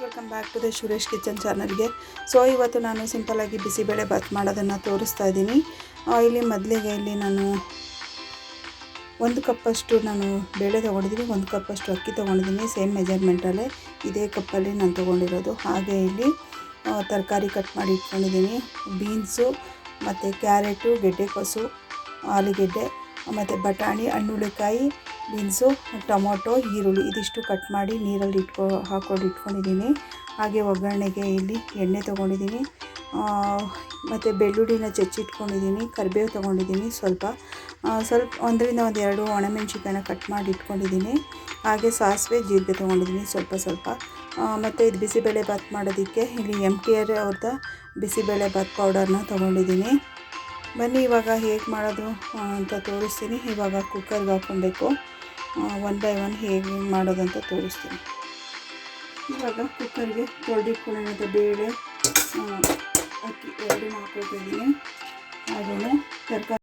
Welcome back to the Suresh kitchen ಚಾನಲ್ಗೆ. So ಇವತ್ತು ನಾನು ಸಿಂಪಲ್ಲಾಗಿ ಬಿಸಿಬೇಳೆ ಬಾತ್ ಮಾಡೋದನ್ನು ತೋರಿಸ್ತಾ ಇದ್ದೀನಿ. ಇಲ್ಲಿ ಮೊದಲಿಗೆ ಇಲ್ಲಿ ನಾನು 1 ಕಪ್ಪಷ್ಟು ನಾನು ಬೇಳೆ ತೊಗೊಂಡಿದ್ದೀನಿ, 1 ಕಪ್ಪಷ್ಟು ಅಕ್ಕಿ ತೊಗೊಂಡಿದ್ದೀನಿ. ಸೇಮ್ ಮೆಜರ್ಮೆಂಟಲ್ಲೇ ಇದೇ ಕಪ್ಪಲ್ಲಿ ನಾನು ತೊಗೊಂಡಿರೋದು. ಹಾಗೆ ಇಲ್ಲಿ ತರಕಾರಿ ಕಟ್ ಮಾಡಿ ಇಟ್ಕೊಂಡಿದ್ದೀನಿ. ಬೀನ್ಸು ಮತ್ತು ಕ್ಯಾರೆಟು, ಗೆಡ್ಡೆಕೋಸು, ಆಲೂಗೆಡ್ಡೆ ಮತ್ತು ಬಟಾಣಿ, ಹಣ್ಣುಳ್ಳಿಕಾಯಿ, ಬೀನ್ಸು, ಟೊಮೊಟೊ, ಈರುಳ್ಳಿ ಇದಿಷ್ಟು ಕಟ್ ಮಾಡಿ ನೀರಲ್ಲಿ ಹಾಕ್ಕೊಂಡು ಇಟ್ಕೊಂಡಿದ್ದೀನಿ. ಹಾಗೆ ಒಗ್ಗರಣೆಗೆ ಇಲ್ಲಿ ಎಣ್ಣೆ ತೊಗೊಂಡಿದ್ದೀನಿ ಮತ್ತು ಬೆಳ್ಳುಳ್ಳಿನ ಜಜ್ಜಿಟ್ಕೊಂಡಿದ್ದೀನಿ, ಕರಿಬೇವು ತೊಗೊಂಡಿದ್ದೀನಿ, ಸ್ವಲ್ಪ 1 ರಿಂದ 2 ಒಣಮೆಣ್ಸಿಕಾಯಿನ ಕಟ್ ಮಾಡಿ ಇಟ್ಕೊಂಡಿದ್ದೀನಿ. ಹಾಗೆ ಸಾಸಿವೆ, ಜೀರಿಗೆ ತೊಗೊಂಡಿದ್ದೀನಿ ಸ್ವಲ್ಪ ಮತ್ತು ಇದು ಬಿಸಿಬೇಳೆ ಬಾತ್ ಮಾಡೋದಕ್ಕೆ ಇಲ್ಲಿ MTR ಅವ್ರದ್ದು ಬಿಸಿಬೇಳೆ ಬಾತ್ ಪೌಡರ್ನ ತೊಗೊಂಡಿದ್ದೀನಿ. ಬನ್ನಿ ಇವಾಗ ಹೇಗೆ ಮಾಡೋದು ಅಂತ ತೋರಿಸ್ತೀನಿ. ಇವಾಗ ಕುಕ್ಕರ್ಗೆ ಹಾಕ್ಕೊಬೇಕು, 1 ಬೈ 1 ಹೇಗೆ ಮಾಡೋದಂತ ತೋರಿಸ್ತೀನಿ. ಇವಾಗ ಕುಕ್ಕರ್ಗೆ ತೊಳೆದಿಟ್ಕೊಳ್ಳೋಂಥ ಬೇಳೆ, ಅಕ್ಕಿ 2 ಹಾಕ್ಕೊತಿದ್ದೀನಿ. ಹಾಗೆಯೇ ತರಕಾರಿ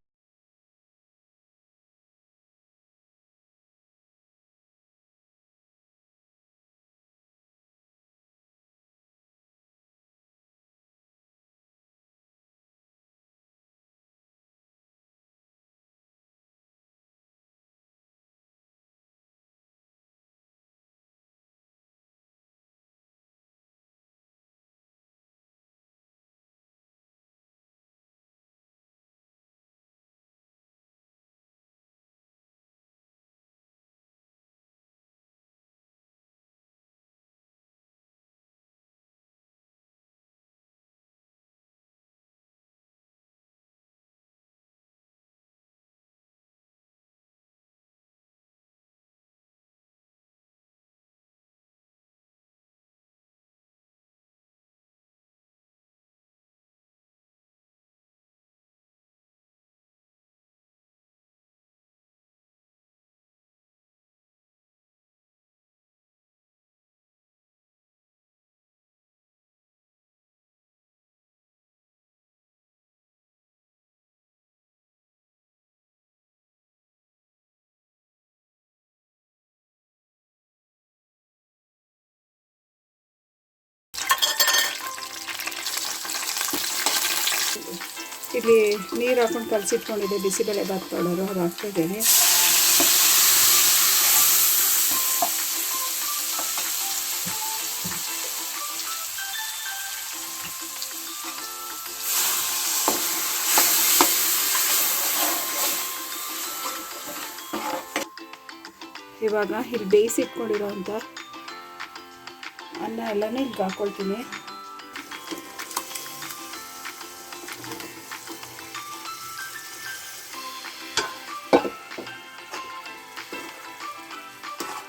ಇಲ್ಲಿ ನೀರು ಹಾಕ್ಕೊಂಡು ಕಲಸಿಟ್ಕೊಂಡಿದ್ದೆ ಬಿಸಿಬೇಳೆ ಬಾತ್ ಪೌಡರು, ಅದು ಹಾಕ್ತಿದ್ದೀನಿ. ಇವಾಗ ಇಲ್ಲಿ ಬೇಯಿಸಿಟ್ಕೊಂಡಿರೋಂಥ ಅನ್ನ ಎಲ್ಲನೂ ಇಲ್ಲಿ ಹಾಕ್ಕೊಳ್ತೀನಿ.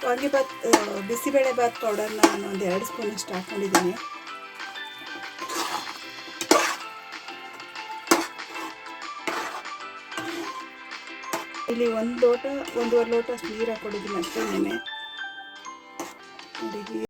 ವಾಂಗಿಬಾತ್ ಬಿಸಿಬೇಳೆ ಬಾತ್ ಪೌಡರ್ನ ನಾನು 2 ಸ್ಪೂನಷ್ಟು ಹಾಕ್ಕೊಂಡಿದ್ದೀನಿ. ಇಲ್ಲಿ 1 ಲೋಟ 1.5 ಲೋಟ ನೀರು ಹಾಕ್ಕೊಂಡಿದ್ದೀನಿ ಅಷ್ಟೇ. ನೋಡಿ